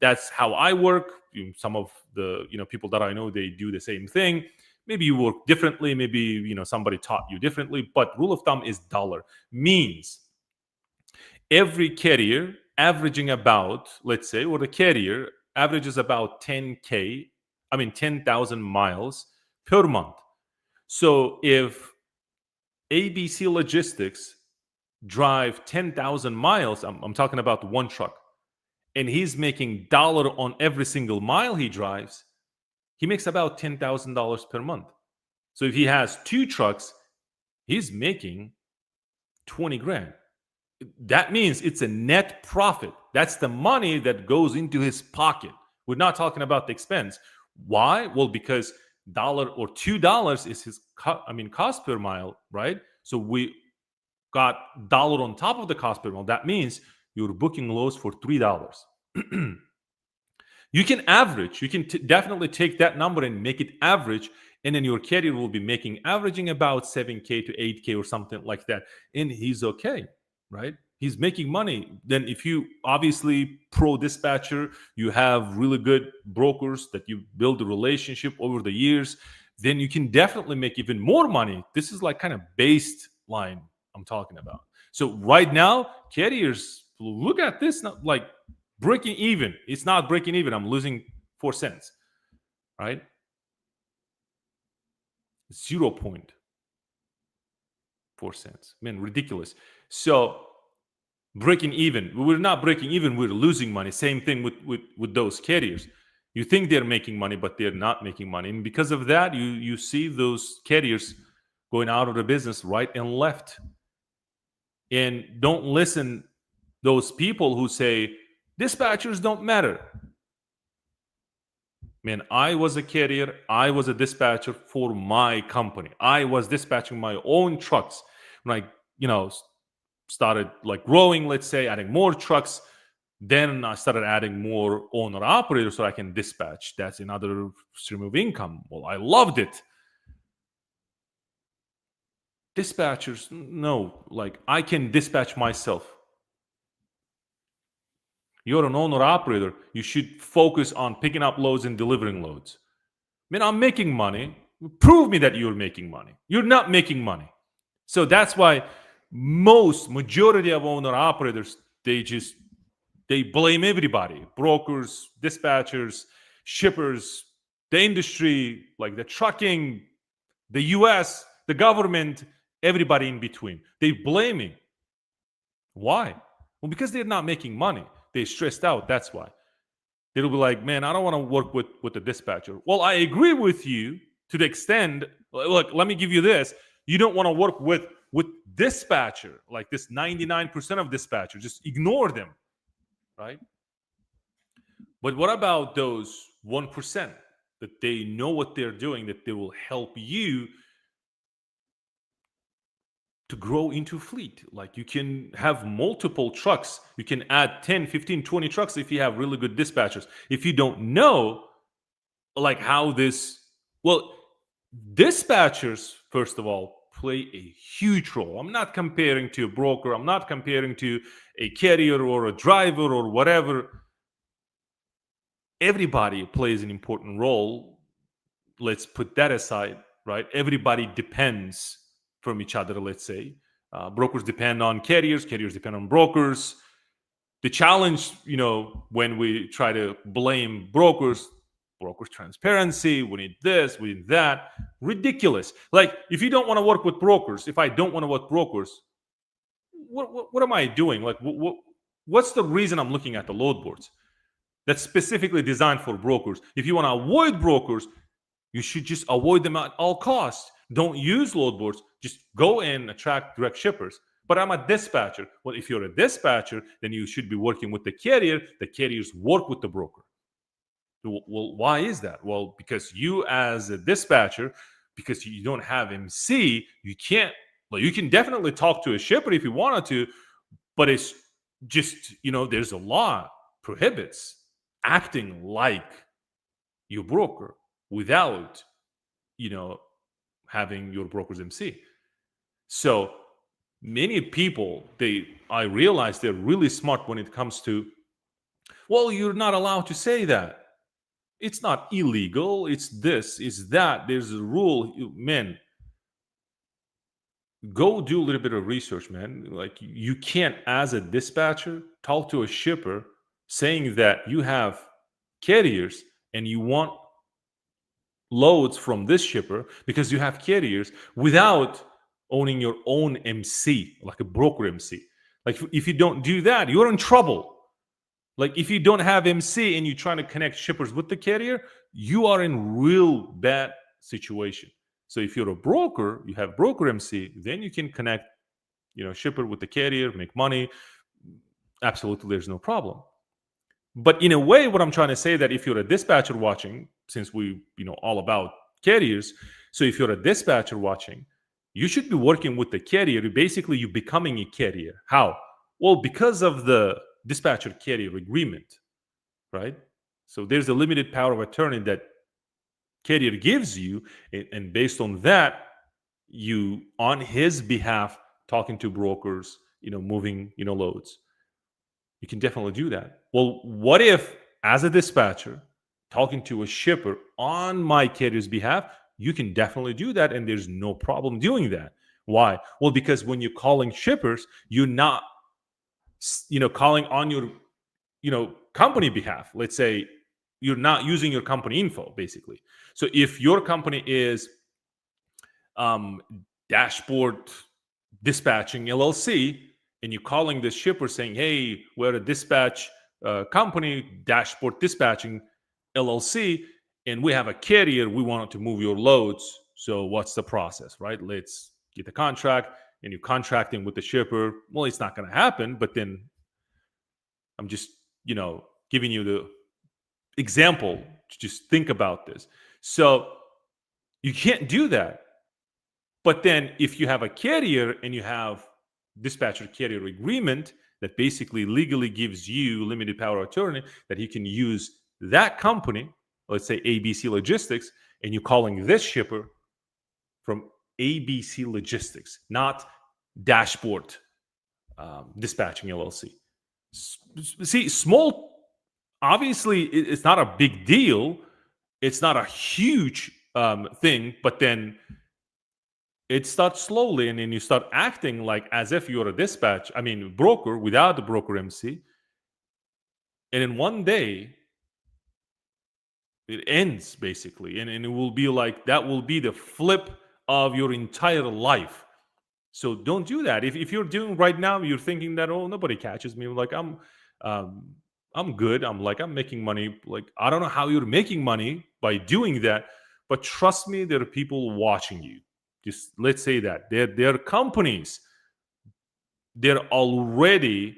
That's how I work. Some of the people that I know, they do the same thing. Maybe you work differently. Maybe somebody taught you differently. But rule of thumb is dollar. Means every carrier averaging about, let's say, or the carrier averages about 10,000 miles per month. So if ABC Logistics drive 10,000 miles, I'm talking about one truck, and he's making dollar on every single mile he drives, he makes about $10,000 per month. So if he has two trucks, he's making 20 grand. That means it's a net profit. That's the money that goes into his pocket. We're not talking about the expense. Why? Well, because $1 or $2 is his cost per mile, right? So we got dollar on top of the cost per mile. That means you're booking loads for $3. You can average. You can definitely take that number and make it average, and then your carrier will be averaging about 7K to 8K or something like that, and he's okay, right? He's making money. Then if you obviously pro dispatcher, you have really good brokers that you build a relationship over the years, then you can definitely make even more money. This is like kind of baseline I'm talking about. So right now, carriers, look at this, not like breaking even. It's not breaking even. I'm losing 4 cents, right? 0.4 cents. Man, ridiculous. So breaking even. We're not breaking even. We're losing money. Same thing with those carriers. You think they're making money, but they're not making money. And because of that, you see those carriers going out of the business right and left. And don't listen those people who say dispatchers don't matter. Man, I was a carrier. I was a dispatcher for my company. I was dispatching my own trucks when I, started like growing, let's say, adding more trucks. Then I started adding more owner operators so I can dispatch. That's another stream of income. Well, I loved it. Dispatchers, no, like I can dispatch myself. You're an owner operator. You should focus on picking up loads and delivering loads. Man, I'm making money. Prove me that you're making money. You're not making money. So that's why majority of owner operators, they blame everybody. Brokers, dispatchers, shippers, the industry, like the trucking, the US, the government, everybody in between. They blaming. Why? Well, because they're not making money. They're stressed out. That's why. They'll be like, man, I don't want to work with the dispatcher. Well, I agree with you to the extent, look, let me give you this. You don't want to work with dispatcher, like this 99% of dispatcher. Just ignore them, right? But what about those 1% that they know what they're doing, that they will help you to grow into fleet. Like you can have multiple trucks. You can add 10, 15, 20 trucks if you have really good dispatchers. If you don't know like how this, well, dispatchers, first of all, play a huge role. I'm not comparing to a broker. I'm not comparing to a carrier or a driver or whatever. Everybody plays an important role. Let's put that aside, right? Everybody depends from each other, let's say. Brokers depend on carriers depend on brokers. The challenge, when we try to blame brokers transparency, we need this, we need that. Ridiculous. Like, if you don't want to work with brokers, if I don't want to work with brokers, what am I doing? Like, what's the reason I'm looking at the load boards that's specifically designed for brokers? If you want to avoid brokers, you should just avoid them at all costs. Don't use load boards. Just go and attract direct shippers. But I'm a dispatcher. Well, if you're a dispatcher, then you should be working with the carrier. The carriers work with the broker. Well, why is that? Well, because you as a dispatcher, because you don't have MC, you can't, well, you can definitely talk to a shipper if you wanted to, but it's just, there's a law prohibits acting like your broker without, having your broker's MC. So many people, I realize they're really smart when it comes to, well, you're not allowed to say that. It's not illegal. It's this, it's that. There's a rule. Man, go do a little bit of research, man. Like, you can't, as a dispatcher, talk to a shipper saying that you have carriers and you want loads from this shipper because you have carriers without owning your own MC, like a broker MC. Like, if you don't do that, you're in trouble. Like, if you don't have MC and you're trying to connect shippers with the carrier, you are in real bad situation. So if you're a broker, you have broker MC, then you can connect, shipper with the carrier, make money. Absolutely, there's no problem. But in a way, what I'm trying to say, that if you're a dispatcher watching, since we, all about carriers, so if you're a dispatcher watching, you should be working with the carrier. Basically, you're becoming a carrier. How? Well, because of the dispatcher carrier agreement, right? So there's a limited power of attorney that carrier gives you, and based on that, you, on his behalf, talking to brokers, moving, loads. You can definitely do that. Well, what if, as a dispatcher, talking to a shipper on my carrier's behalf, you can definitely do that, and there's no problem doing that. Why? Well, because when you're calling shippers, you're not, calling on your, company behalf. Let's say you're not using your company info, basically. So if your company is Dashboard Dispatching LLC, and you're calling the shipper saying, hey, we're a dispatch company, Dashboard Dispatching LLC, and we have a carrier, we want to move your loads. So what's the process, right? Let's get the contract, and you're contracting with the shipper. Well, it's not going to happen, but then I'm just, giving you the example to just think about this. So you can't do that. But then if you have a carrier and you have dispatcher carrier agreement that basically legally gives you limited power of attorney, that you can use that company, let's say ABC Logistics, and you're calling this shipper from ABC Logistics, not Dashboard Dispatching LLC. See, small, obviously, it's not a big deal. It's not a huge thing, but then it starts slowly, and then you start acting like as if you're a broker without the broker MC. And in one day, it ends, basically. And it will be like, that will be the flip of your entire life. So don't do that. If you're doing right now, you're thinking that, oh, nobody catches me. Like, I'm good. I'm making money. Like, I don't know how you're making money by doing that, but trust me, there are people watching you. Just let's say that there are companies, they're already,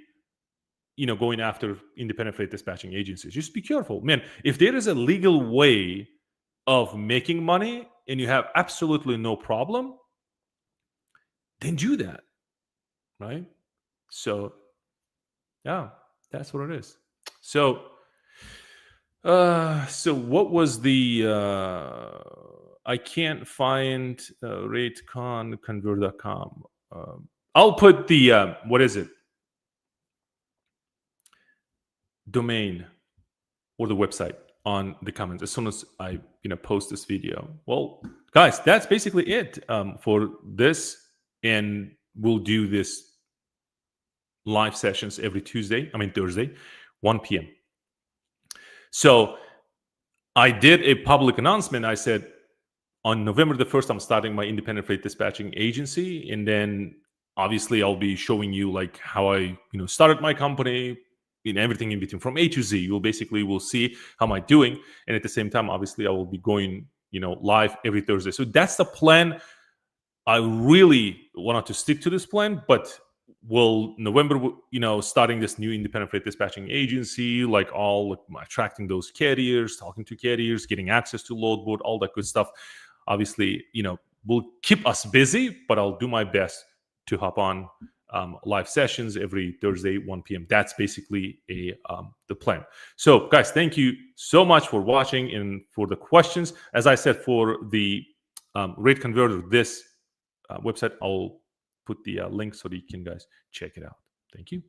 going after independent freight dispatching agencies. Just be careful, man. If there is a legal way of making money and you have absolutely no problem, then do that, right? So yeah, that's what it is. So so what was the I can't find rateconconvert.com. I'll put the what is it? Domain or the website on the comments as soon as I post this video. Well, guys, that's basically it for this, and we'll do this live sessions every Thursday, 1 p.m. So I did a public announcement. I said on November the 1st, I'm starting my independent freight dispatching agency. And then obviously I'll be showing you like how I, started my company, everything in between from A to Z. You'll basically will see how am I doing. And at the same time, obviously I will be going, live every Thursday. So that's the plan. I really wanted to stick to this plan, but will November, starting this new independent freight dispatching agency, like all like, attracting those carriers, talking to carriers, getting access to load board, all that good stuff. Obviously, will keep us busy, but I'll do my best to hop on live sessions every Thursday, 1 p.m. That's basically the plan. So, guys, thank you so much for watching and for the questions. As I said, for the rate converter, this website, I'll put the link so that you can guys check it out. Thank you.